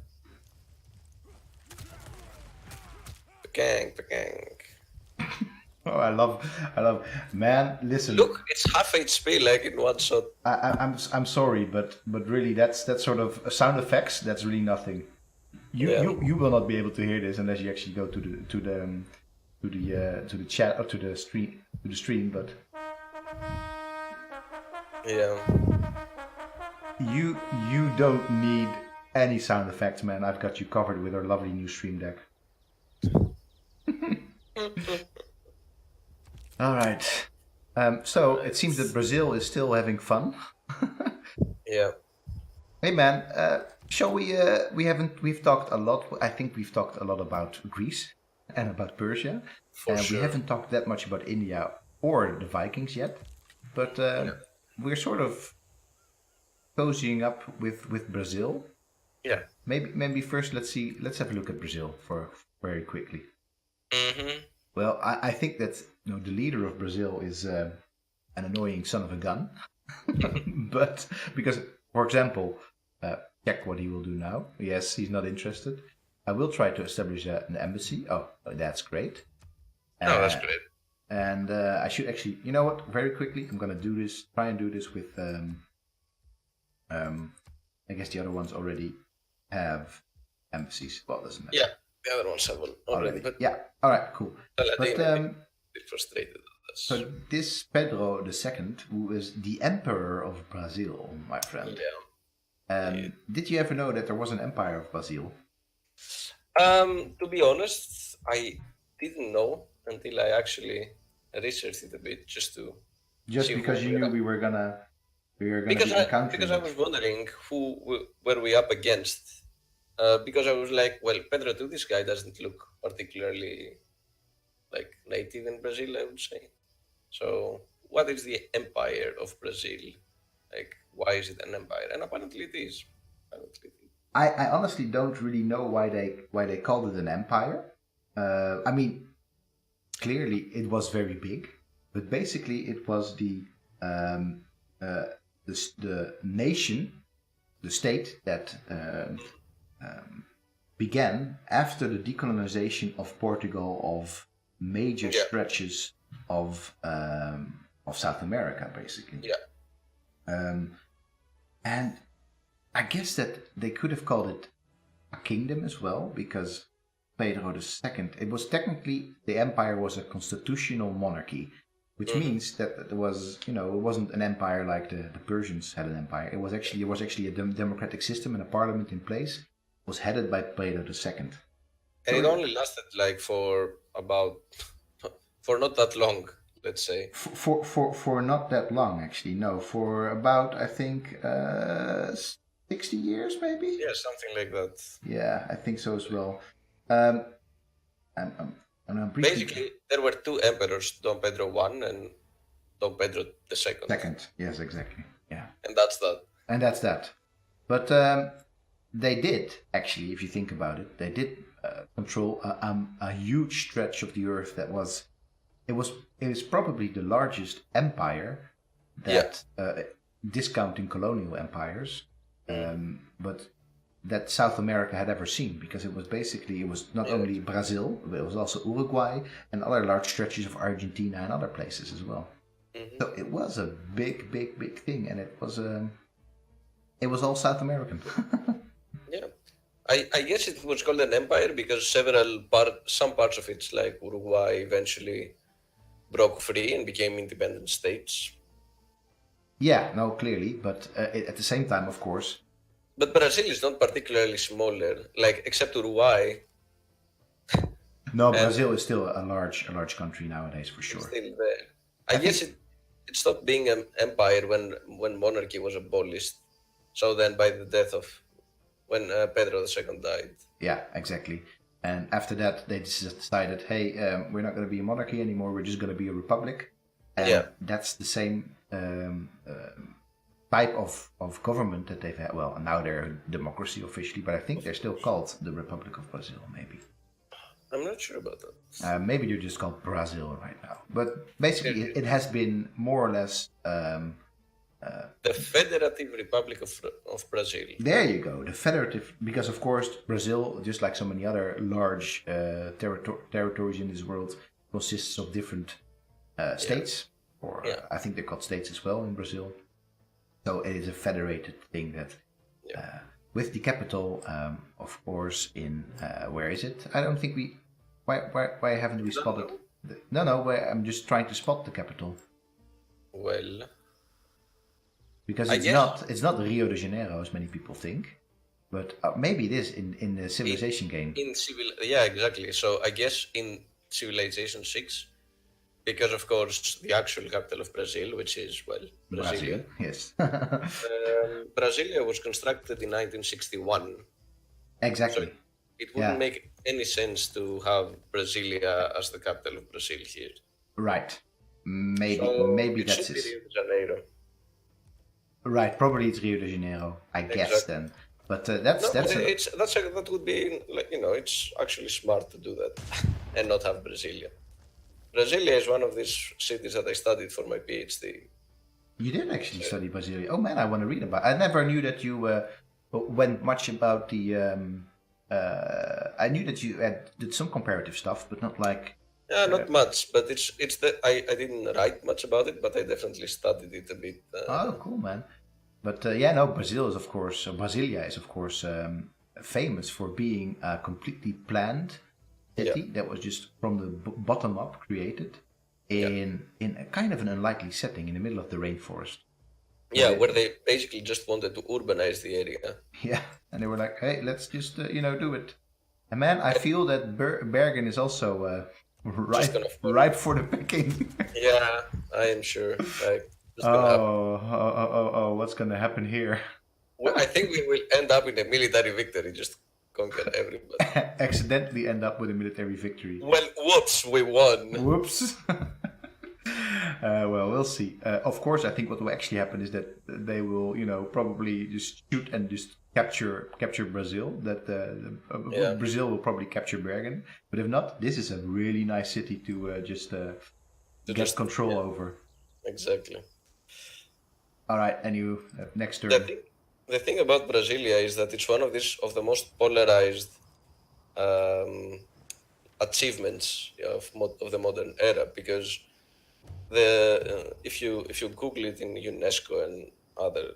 Gang. Oh, I love. Man, listen. Look, it's half HP, like in one shot. I'm sorry, but really, that's sort of sound effects. That's really nothing. You will not be able to hear this unless you actually go to the chat or to the stream. But yeah, you don't need any sound effects, man. I've got you covered with our lovely new stream deck. All right. So it seems that Brazil is still having fun. Yeah. Hey man, shall we? We've talked a lot. I think we've talked a lot about Greece and about Persia. For sure. We haven't talked that much about India or the Vikings yet. But we're sort of cozying up with Brazil. Yeah. Maybe first let's have a look at Brazil for very quickly. Mm-hmm. Well, I think that the leader of Brazil is an annoying son of a gun. But because, for example, check what he will do now. Yes, he's not interested. I will try to establish an embassy. Oh, that's great. That's great. And I should actually, you know what? Very quickly, I'm gonna try and do this with. I guess the other ones already have embassies. Well, doesn't matter. Yeah, the other ones have one already. But yeah. All right. Cool. But frustrated. So this Pedro II, who is the Emperor of Brazil, my friend. Yeah. Did you ever know that there was an Empire of Brazil? To be honest, I didn't know until I actually researched it a bit just to Just see because you knew we were gonna be encountering because I it. was wondering were we up against. Because I was like, well, Pedro II, this guy doesn't look particularly like native in Brazil, I would say. So, what is the Empire of Brazil? Like, why is it an empire? And apparently it is. Apparently it is. I honestly don't really know why they called it an empire. I mean, clearly it was very big, but basically it was the nation, the state that began after the decolonization of Portugal of major stretches of South America, basically. Yeah. And I guess that they could have called it a kingdom as well, because Pedro II, it was technically, the empire was a constitutional monarchy, which means that there was, it wasn't an empire like the Persians had an empire. It was actually a democratic system and a parliament in place. It was headed by Pedro II. And it only lasted like for not that long, let's say. For not that long, actually. No, for about, I think, 60 years, maybe? Yeah, something like that. Yeah, I think so as well. Basically, there were two emperors, Dom Pedro I and Dom Pedro II. Second, yes, exactly. Yeah. And that's that. And that's that. But they did, actually, if you think about it, they did control a huge stretch of the earth that was... It was probably the largest empire that, discounting colonial empires, but that South America had ever seen, because it was not only Brazil, but it was also Uruguay and other large stretches of Argentina and other places as well. So it was a big, big, big thing, and it was all South American. Yeah. I guess it was called an empire because some parts of it, like Uruguay, eventually broke free and became independent states. Yeah, no, clearly, but at the same time, of course. But Brazil is not particularly smaller, like except Uruguay. No, Brazil is still a large country nowadays, for sure. It's still there. I guess it stopped being an empire when monarchy was abolished. So then, by the death of when Pedro II died. Yeah, exactly. And after that, they just decided, hey, we're not going to be a monarchy anymore. We're just going to be a republic. And that's the same type of government that they've had. Well, now they're a democracy officially, but I think they're still called the Republic of Brazil, maybe. I'm not sure about that. Maybe they're just called Brazil right now. But basically, it has been more or less... the Federative Republic of Brazil. There you go, the federative, because of course Brazil, just like so many other large territories in this world, consists of different states, or I think they're called states as well in Brazil. So it is a federated thing that, with the capital, of course, in where is it? I don't think we. Why haven't we spotted? No, I'm just trying to spot the capital. Well. Because it's not Rio de Janeiro as many people think, but maybe it is in the Civilization game. Yeah, exactly. So I guess in Civilization 6, because of course the actual capital of Brazil, which is Brasilia. Yes. Brasilia was constructed in 1961. Exactly. So it wouldn't make any sense to have Brasilia as the capital of Brazil here. Right. Maybe that's it. Rio de Janeiro. Right, probably it's Rio de Janeiro, I guess then. But that would be it's actually smart to do that and not have Brasilia. Brasilia is one of these cities that I studied for my PhD. You did actually study Brasilia. Oh man, I want to read about it. I never knew that you went much about the. I knew that you did some comparative stuff, but not like. Yeah, not much, but it's that I didn't write much about it, but I definitely studied it a bit. Oh, cool, man! But Brasilia is of course famous for being a completely planned city that was just from the bottom up created. in a kind of an unlikely setting in the middle of the rainforest. Yeah, where they basically just wanted to urbanize the area. Yeah, and they were like, "Hey, let's just do it." And man, I feel that Bergen is also ripe for the picking. Yeah, I am sure. Like, What's gonna happen here? Well, I think we will end up in a military victory, just conquer everybody. Accidentally end up with a military victory. Well, whoops, we won. Whoops. Well, we'll see. Of course, I think what will actually happen is that they will, probably just shoot and just capture Brazil. That Brazil will probably capture Bergen. But if not, this is a really nice city to get control over. Exactly. All right, and you next turn. The thing about Brasilia is that it's one of the most polarized achievements of the modern era, because if you Google it in UNESCO and other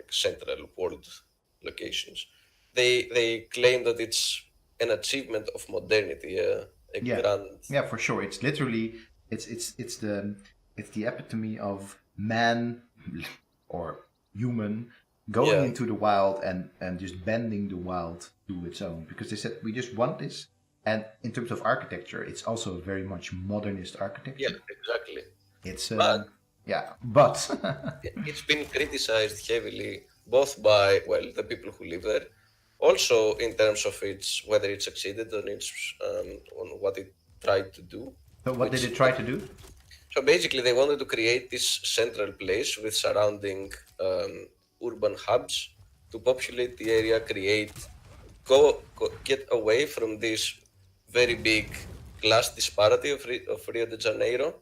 central world locations, they claim that it's an achievement of modernity, grand. Yeah, for sure. It's literally it's the epitome of man or human going into the wild and just bending the wild to its own, because they said we just want this. And in terms of architecture, it's also very much modernist architecture. Yeah, exactly. It's but it's been criticized heavily both by the people who live there, also in terms of whether it succeeded on what it tried to do. So what did it try to do? So basically, they wanted to create this central place with surrounding urban hubs to populate the area, get away from this very big class disparity of Rio de Janeiro,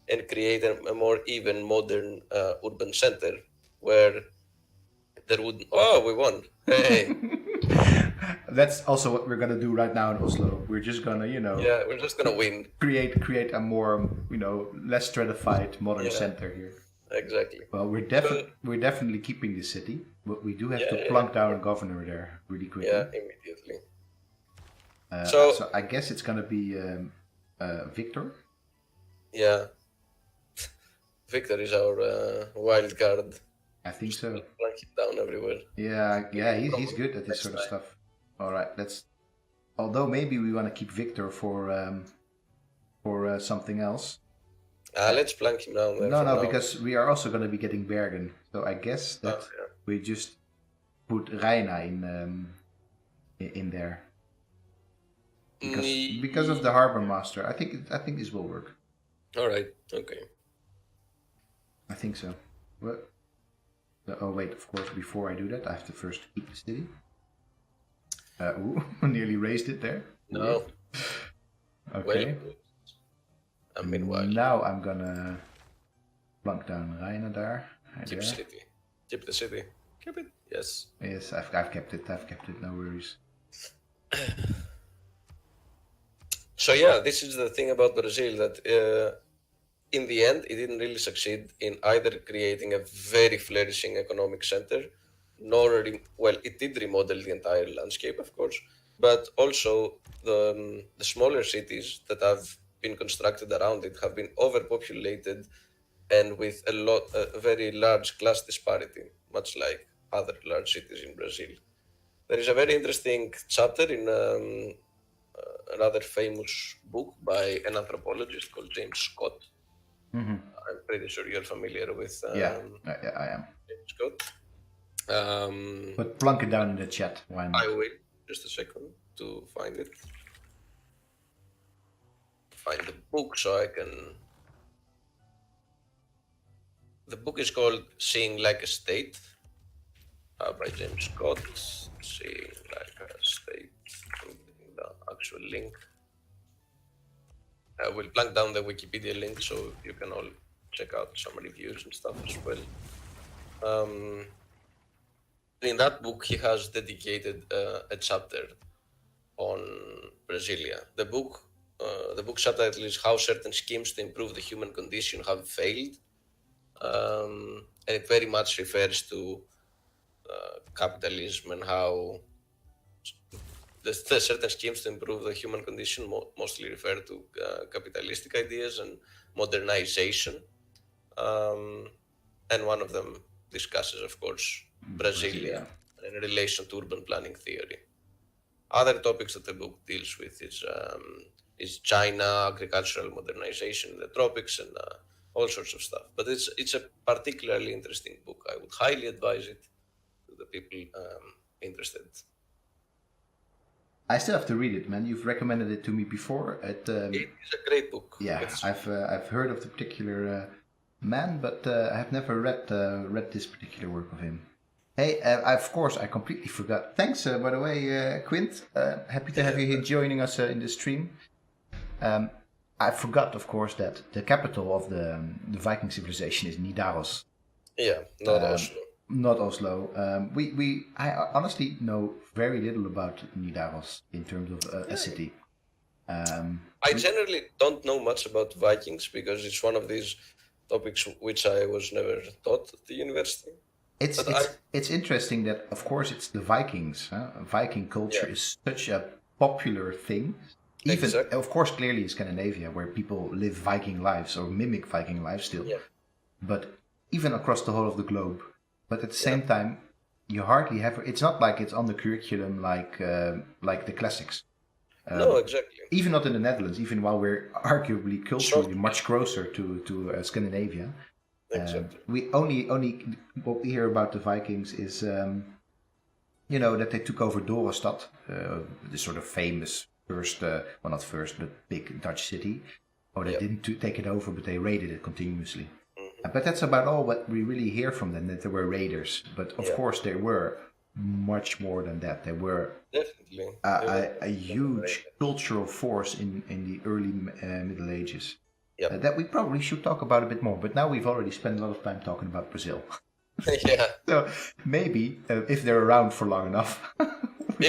and create a more even modern urban center where there would... Oh, we won. Hey. That's also what we're gonna do right now in Oslo. We're just gonna, Yeah, we're just gonna win. Create a more, less stratified modern center here. Exactly. Well, we're definitely keeping this city, but we do have to plunk down a governor there really quickly. Yeah, immediately. So I guess it's gonna be Victor. Yeah. Victor is our wild card. I think so. Plunk him down everywhere. Yeah, he's good at this sort of stuff. All right, although maybe we want to keep Victor for something else. Let's plunk him down there. No, because we are also going to be getting Bergen. So I guess that we just put Reina in there. Because of the harbor master. I think this will work. All right. Okay. I think so. What? Oh wait, of course, before I do that, I have to first keep the city. Nearly raised it there. No. Okay. Meanwhile, now I'm gonna plunk down Reina there. Keep city. Keep the city. Keep it. Yes. Yes, I've kept it. No worries. So yeah, this is the thing about Brazil, that in the end, it didn't really succeed in either creating a very flourishing economic center, nor it did remodel the entire landscape, of course, but also the smaller cities that have been constructed around it have been overpopulated and with a very large class disparity, much like other large cities in Brazil. There is a very interesting chapter in a rather famous book by an anthropologist called James Scott. Mm-hmm. I'm pretty sure you're familiar with. Yeah, I am. James Scott. But plunk it down in the chat. Why not? I will. Just a second to find it. Find the book so I can. The book is called Seeing Like a State by James Scott. Seeing Like a State. The actual link. I will plunk down the Wikipedia link so you can all check out some reviews and stuff as well. In that book, he has dedicated a chapter on Brasilia. The book subtitle is How Certain Schemes to Improve the Human Condition Have Failed. And it very much refers to capitalism and how the certain schemes to improve the human condition mostly refer to capitalistic ideas and modernization. And one of them discusses, of course, Brasilia in relation to urban planning theory. Other topics that the book deals with is China, agricultural modernization in the tropics, and all sorts of stuff. But it's a particularly interesting book. I would highly advise it to the people interested. I still have to read it, man. You've recommended it to me before. It is a great book. Yeah, I've heard of the particular man, but I have never read this particular work of him. Hey, of course, I completely forgot. Thanks, by the way, Quint. Happy to have you here joining us in the stream. I forgot, of course, that the capital of the Viking civilization is Nidaros. Yeah, not Oslo. Not Oslo. I honestly know very little about Nidaros in terms of a city. I generally don't know much about Vikings because it's one of these topics which I was never taught at the university. It's interesting that, of course, it's the Vikings. Viking culture is such a popular thing. Even, of course, clearly in Scandinavia, where people live Viking lives or mimic Viking lives still. Yeah. But even across the whole of the globe. But at the same time, you hardly have. It's not like it's on the curriculum like the classics. No, exactly. Even not in the Netherlands. Even while we're arguably culturally much closer to Scandinavia. Exactly. We only what we hear about the Vikings is that they took over Dorestad, the sort of famous first, well not first, but big Dutch city. Or they didn't take it over, but they raided it continuously. But that's about all what we really hear from them, that they were raiders. But of course they were much more than that. They were definitely a huge cultural force in the early Middle Ages. That we probably should talk about a bit more. But now we've already spent a lot of time talking about Brazil. Yeah. So maybe if they're around for long enough, we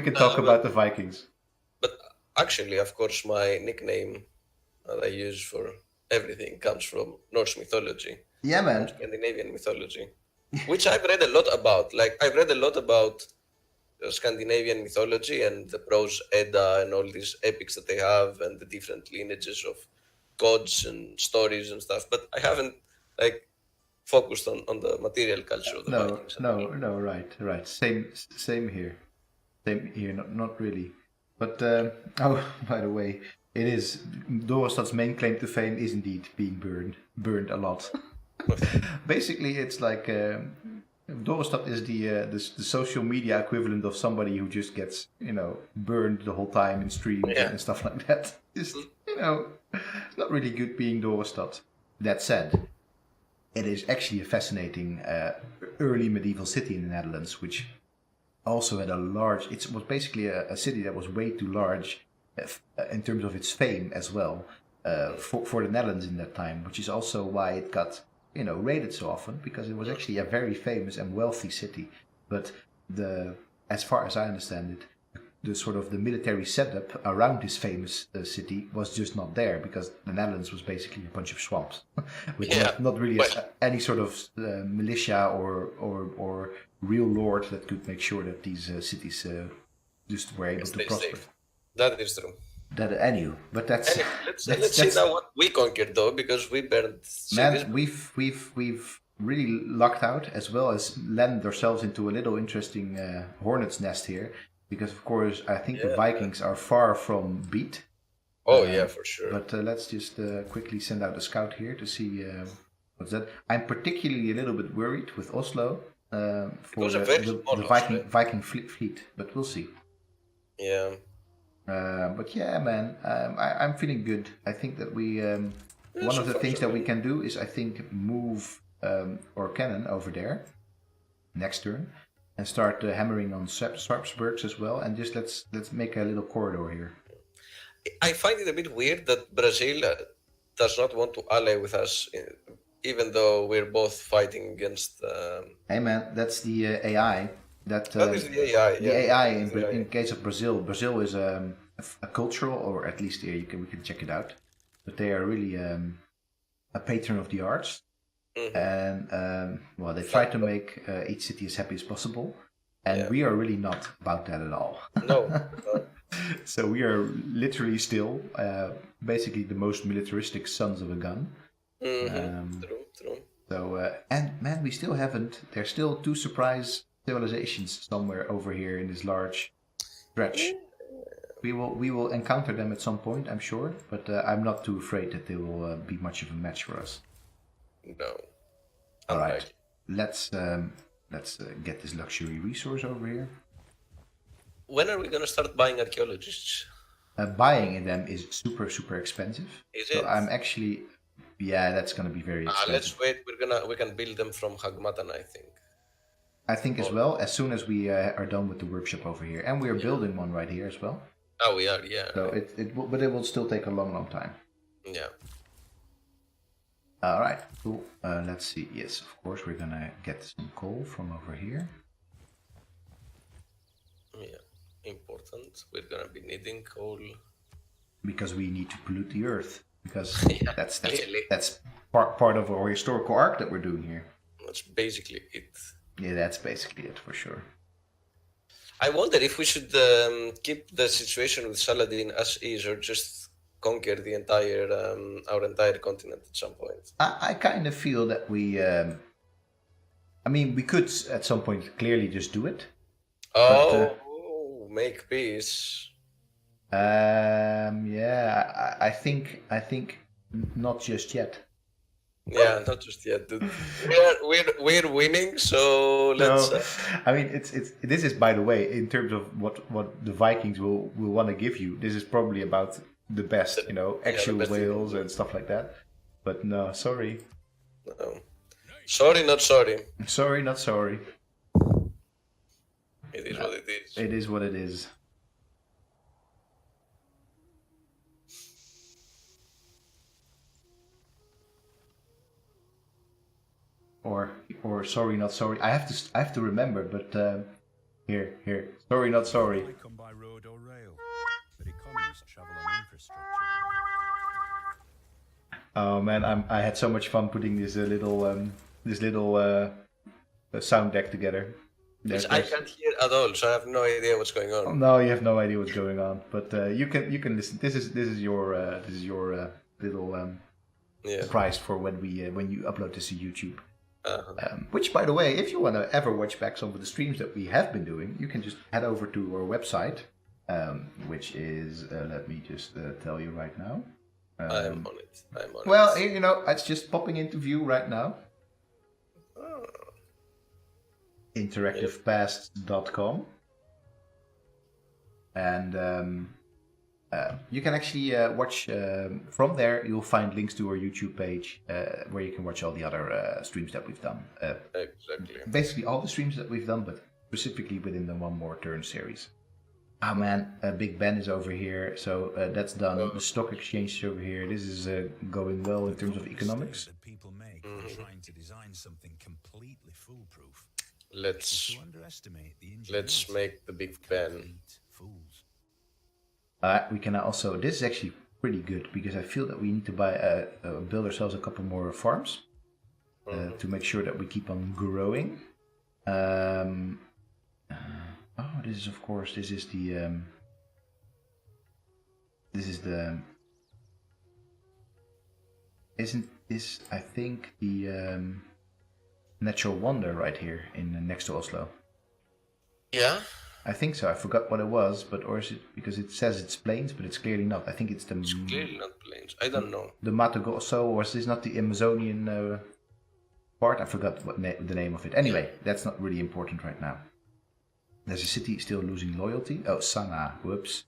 can talk about the Vikings. But actually, of course, my nickname that I use for everything comes from Norse mythology. Yeah, man. Scandinavian mythology, which I've read a lot about. Like, I've read a lot about Scandinavian mythology and the prose Edda and all these epics that they have and the different lineages of gods and stories and stuff. But I haven't, focused on the material culture of the Vikings. No, right. Same here. Not really. But, by the way, it is Dorestad's main claim to fame is indeed being burned a lot. Basically, it's like Dorestad is the social media equivalent of somebody who just gets burned the whole time in streams and stuff like that. It's it's not really good being Dorestad. That said, it is actually a fascinating early medieval city in the Netherlands, which also had it was basically a city that was way too large in terms of its fame as well for the Netherlands in that time, which is also why it got raided so often, because it was actually a very famous and wealthy city. But as far as I understand it, the sort of the military setup around this famous city was just not there, because the Netherlands was basically a bunch of swamps with not really any sort of militia or real lord that could make sure that these cities just were able to prosper. Safe. That is true. But that's let's see now what we conquered though, because we burned cities. Man, we've really lucked out, as well as landed ourselves into a little interesting hornet's nest here, because of course I think the Vikings are far from beat. Oh yeah, for sure. But let's just quickly send out a scout here to see what's that. I'm particularly a little bit worried with Oslo for the Viking fleet, but we'll see. Yeah. But yeah, man, I'm feeling good. I think that we one of the things that we can do is, I think, move our cannon over there next turn and start hammering on Sarpsborgs as well, and just let's make a little corridor here. I find it a bit weird that Brazil does not want to ally with us, even though we're both fighting against. Hey man, that's the AI. That is the AI. The AI in case of Brazil. Brazil is a cultural, or at least we can check it out. But they are really a patron of the arts, and they try to make each city as happy as possible. And we are really not about that at all. No. So we are literally still basically the most militaristic sons of a gun. True. So, and man, we still haven't. There's still 2 surprise civilizations somewhere over here in this large stretch. We will encounter them at some point, I'm sure, but I'm not too afraid that they will be much of a match for us. No. All right, let's get this luxury resource over here. When are we gonna start buying archaeologists? Buying them is super expensive. Is so it? I'm actually, yeah, that's gonna be very expensive. Let's wait. We can build them from Hagmatan, I think. I think as well, as soon as we are done with the workshop over here, and we are building one right here as well. Oh, we are, yeah. So but it will still take a long time. Yeah. All right, cool. Let's see. Yes, of course, we're gonna get some coal from over here. Yeah, important. We're gonna be needing coal. Because we need to pollute the earth. Because that's clearly. That's part of our historical arc that we're doing here. That's basically it. Yeah, that's basically it for sure. I wonder if we should keep the situation with Saladin as is, or just conquer the entire our entire continent at some point. I kind of feel that we. I mean, we could at some point clearly just do it. Make peace. Yeah, I think not just yet. Yeah, not just yet, dude. We're winning, so let's. No, I mean it's this is, by the way, in terms of what the Vikings will want to give you. This is probably about the best, actual whales and stuff like that. But no, sorry. No. Sorry, not sorry. Sorry, not sorry. It is what it is. It is what it is. Or sorry, not sorry. I have to remember, but here. Sorry, not sorry. They come by road or rail, but economists travel on infrastructure. Oh man, I had so much fun putting this little sound deck together. Which I can't hear at all, so I have no idea what's going on. No, you have no idea what's going on, but you can listen. This is your little surprise for when you upload this to YouTube. Which, by the way, if you want to ever watch back some of the streams that we have been doing, you can just head over to our website, which is let me just tell you right now. I'm on it. Well, it's just popping into view right now. interactivepast.com, and you can actually watch from there. You'll find links to our YouTube page where you can watch all the other streams that we've done. Exactly. Basically all the streams that we've done, but specifically within the One More Turn series. Oh man, Big Ben is over here, so that's done. The stock exchange is over here. This is going well in terms of economics. That people make when trying to design something completely foolproof. Let's make the Big Ben. Fools. We can also. This is actually pretty good because I feel that we need to build ourselves a couple more farms to make sure that we keep on growing. This is, of course, this is the isn't this, I think, the natural wonder right here next to Oslo. Yeah. I think so. I forgot what it was, or is it because it says it's plains, but it's clearly not. I think it's the. It's clearly not plains. I don't know. The Mato Grosso, or is this not the Amazonian part? I forgot the name of it. Anyway, that's not really important right now. There's a city still losing loyalty. Oh, Sana. Whoops.